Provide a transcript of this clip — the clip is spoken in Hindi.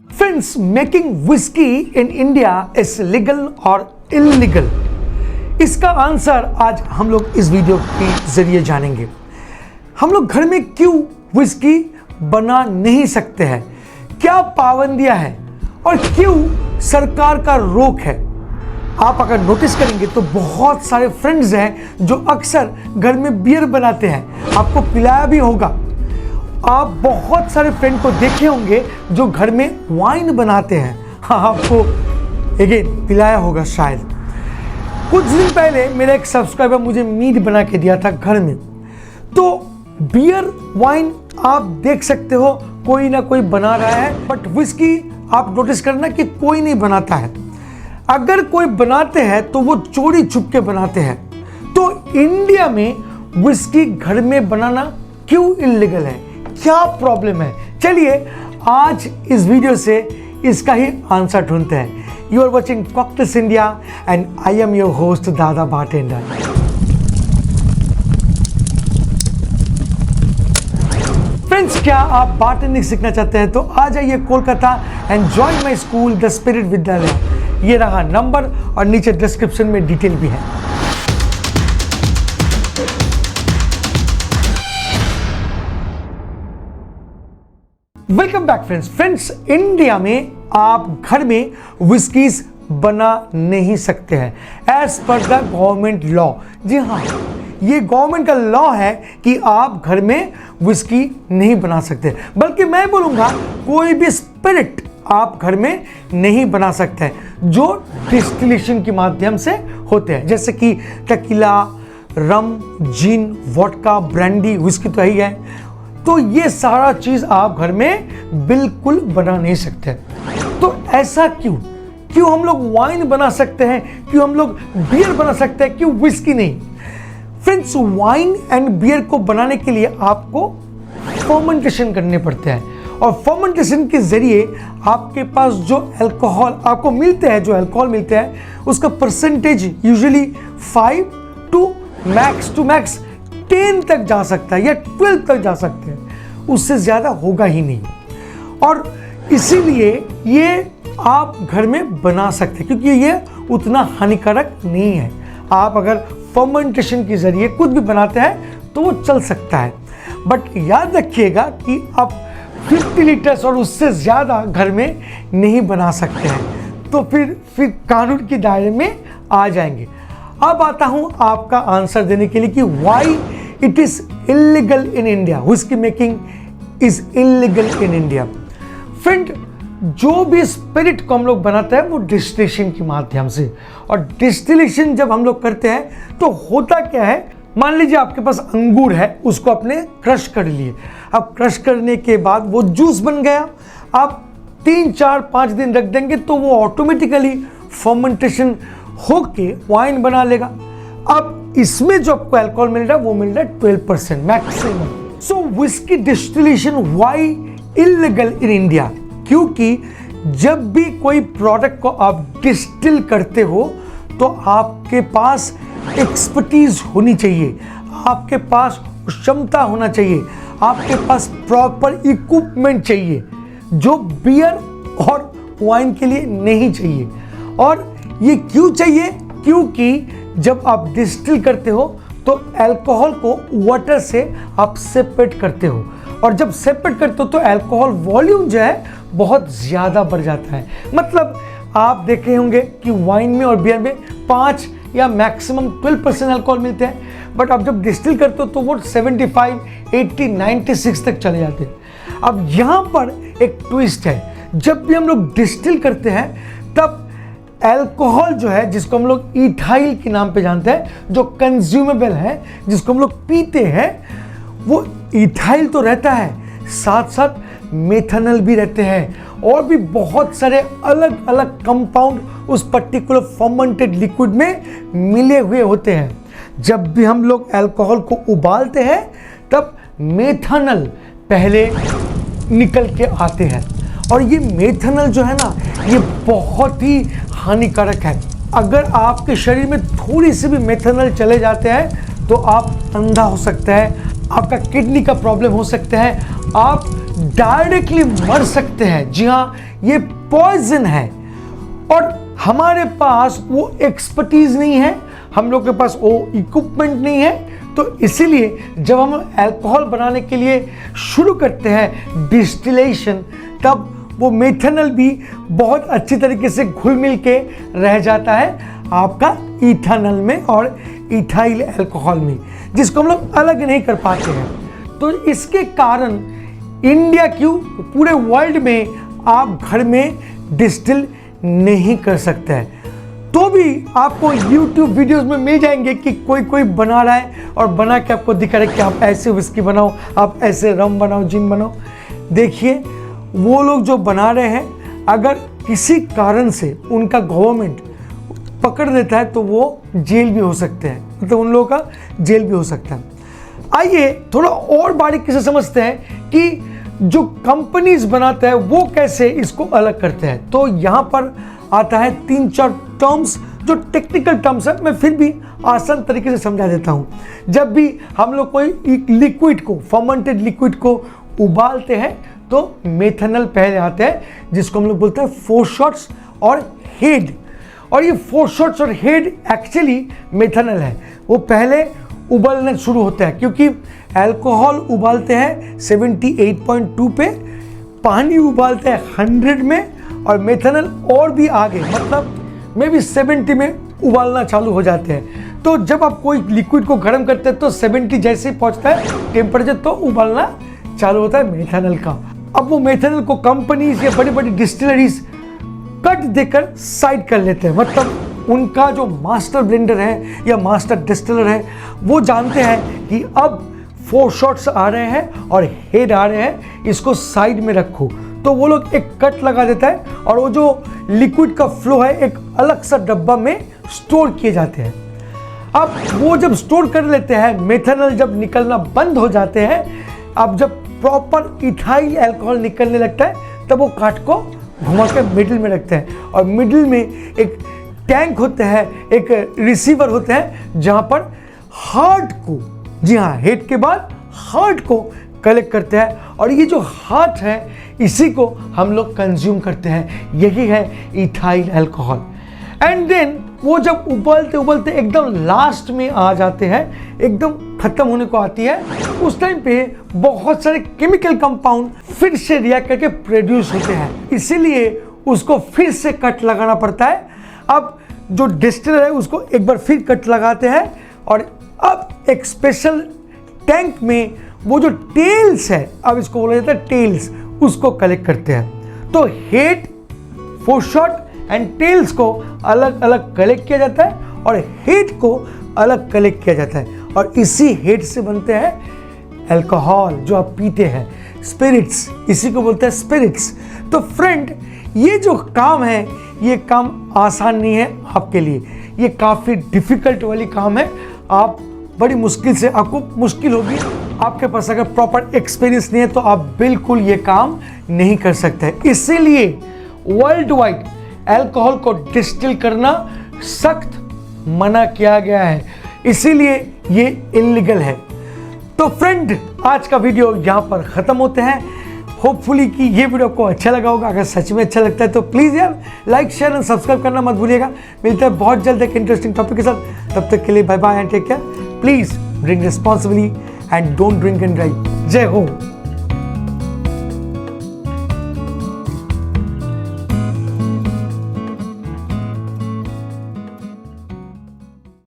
Friends, making whiskey in India is legal or illegal? इसका आंसर आज हम लोग इस वीडियो के जरिए जानेंगे। हम लोग घर में क्यों whiskey बना नहीं सकते हैं, क्या पाबंदियां हैं और क्यों सरकार का रोक है। आप अगर नोटिस करेंगे तो बहुत सारे फ्रेंड्स हैं जो अक्सर घर में बियर बनाते हैं, आपको पिलाया भी होगा। आप बहुत सारे फ्रेंड को देखे होंगे जो घर में वाइन बनाते हैं, हाँ आपको अगेन पिलाया होगा शायद। कुछ दिन पहले मेरा एक सब्सक्राइबर मुझे मीट बना के दिया था घर में। तो बियर वाइन आप देख सकते हो कोई ना कोई बना रहा है, बट विस्की आप नोटिस करना कि कोई नहीं बनाता है। अगर कोई बनाते हैं तो वो चोरी छुप के बनाते हैं। तो इंडिया में विस्की घर में बनाना क्यों इल्लीगल है, क्या प्रॉब्लम है, चलिए आज इस वीडियो से इसका ही आंसर ढूंढते हैं। You are watching cocktails India and I am your host Dada bartender. Friends, क्या आप बारटेंडिंग सीखना चाहते हैं तो आ जाइए Kolkata and join my school the spirit Vidyalaya. ये रहा नंबर और नीचे डिस्क्रिप्शन में डिटेल भी है। वेलकम बैक फ्रेंड्स, इंडिया में आप घर में विस्कीज बना नहीं सकते हैं as per the government law. जी हाँ, ये गवर्नमेंट का लॉ है कि आप घर में विस्की नहीं बना सकते, बल्कि मैं बोलूँगा कोई भी स्पिरिट आप घर में नहीं बना सकते हैं जो डिस्टिलेशन के माध्यम से होते हैं, जैसे कि टकीला, रम, जिन, वोडका, ब्रांडी, विस्की तो ही है। तो ये सारा चीज आप घर में बिल्कुल बना नहीं सकते। तो ऐसा क्यों हम लोग वाइन बना सकते हैं, क्यों हम लोग बियर बना सकते हैं, क्यों विस्की नहीं। फ्रेंड्स, वाइन एंड बियर को बनाने के लिए आपको फर्मेंटेशन करने पड़ते हैं और फर्मेंटेशन के जरिए आपके पास जो अल्कोहल आपको मिलते हैं, जो अल्कोहल मिलते हैं उसका परसेंटेज यूजुअली 5 टू मैक्स 10 तक जा सकता है या 12 तक जा सकते हैं, उससे ज़्यादा होगा ही नहीं। और इसीलिए ये आप घर में बना सकते हैं क्योंकि ये उतना हानिकारक नहीं है। आप अगर फर्मेंटेशन के ज़रिए कुछ भी बनाते हैं तो वो चल सकता है, बट याद रखिएगा कि आप 50 लीटर्स और उससे ज़्यादा घर में नहीं बना सकते हैं, तो फिर कानून के दायरे में आ जाएंगे। अब आता हूं आपका आंसर देने के लिए कि why it is illegal in India, whisky making is illegal in India. Friend, जो भी स्पिरिट को हम लोग बनाते हैं वो डिस्टिलेशन के माध्यम से, और डिस्टिलेशन जब हम लोग करते हैं तो होता क्या है, मान लीजिए आपके पास अंगूर है, उसको आपने क्रश कर लिए। अब क्रश करने के बाद वो जूस बन गया, आप 3, 4, 5 दिन रख देंगे तो वो ऑटोमेटिकली फर्मेंटेशन होके वाइन बना लेगा। अब इसमें जो आपको अल्कोहल मिल रहा है वो मिल रहा है 12% maximum. So whisky distillation why illegal in India, क्योंकि जब भी कोई प्रोडक्ट को आप डिस्टिल करते हो तो आपके पास एक्सपर्टीज होनी चाहिए, आपके पास क्षमता होना चाहिए, आपके पास प्रॉपर इक्विपमेंट चाहिए जो बियर और वाइन के लिए नहीं चाहिए। और ये क्यों चाहिए, क्योंकि जब आप डिस्टिल करते हो तो अल्कोहल को वाटर से आप सेपरेट करते हो, और जब सेपरेट करते हो तो अल्कोहल वॉल्यूम जो है बहुत ज़्यादा बढ़ जाता है। मतलब आप देखे होंगे कि वाइन में और बियर में 5 या मैक्सिमम 12% अल्कोहल मिलते हैं, बट अब जब डिस्टिल करते हो तो वो 75, 80, 96 तक चले जाते हैं। अब यहाँ पर एक ट्विस्ट है, जब भी हम लोग डिस्टिल करते हैं तब अल्कोहल जो है, जिसको हम लोग इथाइल के नाम पे जानते हैं, जो कंज्यूमेबल है, जिसको हम लोग पीते हैं, वो इथाइल तो रहता है, साथ साथ मेथनॉल भी रहते हैं और भी बहुत सारे अलग अलग कंपाउंड उस पर्टिकुलर फर्मेंटेड लिक्विड में मिले हुए होते हैं। जब भी हम लोग अल्कोहल को उबालते हैं तब मेथनॉल पहले निकल के आते हैं, और ये मेथनॉल जो है ना, ये बहुत ही हानिकारक है। अगर आपके शरीर में थोड़ी सी भी मेथनॉल चले जाते हैं तो आप अंधा हो सकते हैं, आपका किडनी का प्रॉब्लम हो सकता है, आप डायरेक्टली मर सकते हैं। जी हाँ, ये पॉइजन है और हमारे पास वो एक्सपर्टीज नहीं है, हम लोग के पास वो इक्विपमेंट नहीं है। तो इसीलिए जब हम अल्कोहल बनाने के लिए शुरू करते हैं डिस्टिलेशन, तब वो मेथनॉल भी बहुत अच्छी तरीके से घुल मिल के रह जाता है आपका इथेनॉल में और इथाइल अल्कोहल में, जिसको हम लोग अलग नहीं कर पाते हैं। तो इसके कारण इंडिया क्यों पूरे वर्ल्ड में आप घर में डिस्टिल नहीं कर सकते हैं। तो भी आपको YouTube वीडियोस में मिल जाएंगे कि कोई बना रहा है और बना के आपको दिखा रहा है कि आप ऐसे विस्की बनाओ, आप ऐसे रम बनाओ, जिन बनाओ। देखिए, वो लोग जो बना रहे हैं, अगर किसी कारण से उनका गवर्नमेंट पकड़ देता है तो वो जेल भी हो सकते हैं, मतलब उन लोगों का जेल भी हो सकता है। आइए थोड़ा और बारीकी से समझते हैं कि जो कंपनीज बनाते हैं वो कैसे इसको अलग करते हैं। तो यहाँ पर आता है 3-4 टर्म्स जो टेक्निकल टर्म्स है, मैं फिर भी आसान तरीके से समझा देता हूँ। जब भी हम लोग कोई लिक्विड को, फर्मेंटेड लिक्विड को उबालते हैं तो मेथनॉल पहले आते हैं, जिसको हम लोग बोलते हैं फोरशॉट्स और हेड। और ये फोरशॉट्स और हेड एक्चुअली मेथनॉल है, वो पहले उबलने शुरू होता है, क्योंकि अल्कोहल उबालते हैं 78.2 पे, पानी उबालते हैं 100 में, और मेथनॉल और भी आगे, मतलब मे भी 70 में उबालना चालू हो जाते हैं। तो जब आप कोई लिक्विड को गर्म करते हैं तो 70 जैसे ही पहुंचता है टेम्परेचर, तो उबालना चालू होता है मेथनॉल का। अब वो मेथनॉल को कंपनीज या बड़ी बड़ी डिस्टिलरीज कट देकर साइड कर लेते हैं, मतलब उनका जो मास्टर ब्लेंडर है या मास्टर डिस्टिलर है, वो जानते हैं कि अब फोरशॉट्स आ रहे हैं और हेड आ रहे हैं, इसको साइड में रखो। तो वो लोग एक कट लगा देता है और वो जो लिक्विड का फ्लो है एक अलग सा डब्बा में स्टोर किए जाते हैं। अब वो जब स्टोर कर लेते हैं, मेथनॉल जब निकलना बंद हो जाते हैं, अब जब प्रॉपर इथाइल अल्कोहल निकलने लगता है, तब वो काट को घुमा के मिडिल में रखते हैं, और मिडिल में एक टैंक होता है, एक रिसीवर होता है, जहां पर हार्ट को, जी हाँ, हेड के बाद हार्ट को कलेक्ट करते हैं, और ये जो हार्ट है इसी को हम लोग कंज्यूम करते हैं। यही है इथाइल अल्कोहल। एंड देन वो जब उबलते उबलते एकदम लास्ट में आ जाते हैं, एकदम खत्म होने को आती है, उस टाइम पे बहुत सारे केमिकल कंपाउंड फिर से रिएक्ट करके प्रोड्यूस होते हैं, इसीलिए उसको फिर से कट लगाना पड़ता है। अब जो डिस्टिलर है उसको एक बार फिर कट लगाते हैं, और अब एक स्पेशल टैंक में वो जो टेल्स है, अब इसको बोला जाता है टेल्स, उसको कलेक्ट करते हैं। तो हेड, फोरशॉट एंड टेल्स को अलग अलग कलेक्ट किया जाता है, और हेड को अलग कलेक्ट किया जाता है, और इसी हेड से बनते हैं अल्कोहल जो आप पीते हैं, स्पिरिट्स, इसी को बोलते हैं स्पिरिट्स। तो फ्रेंड, ये जो काम है, ये काम आसान नहीं है आपके लिए, ये काफ़ी डिफिकल्ट वाली काम है। आप बड़ी मुश्किल से, आपको मुश्किल होगी, आपके पास अगर प्रॉपर एक्सपीरियंस नहीं है तो आप बिल्कुल ये काम नहीं कर सकते। इसीलिए वर्ल्ड वाइड अल्कोहल को डिस्टिल करना सख्त मना किया गया है, इसीलिए ये इलीगल है। तो फ्रेंड, आज का वीडियो यहाँ पर ख़त्म होते हैं। होपफुली कि ये वीडियो आपको अच्छा लगा होगा। अगर सच में अच्छा लगता है तो प्लीज़ यार लाइक, शेयर एंड सब्सक्राइब करना मत भूलिएगा। मिलते हैं बहुत जल्द एक इंटरेस्टिंग टॉपिक के साथ, तब तक के लिए bye bye and take care. Please drink responsibly and don't drink and drive. जय हो।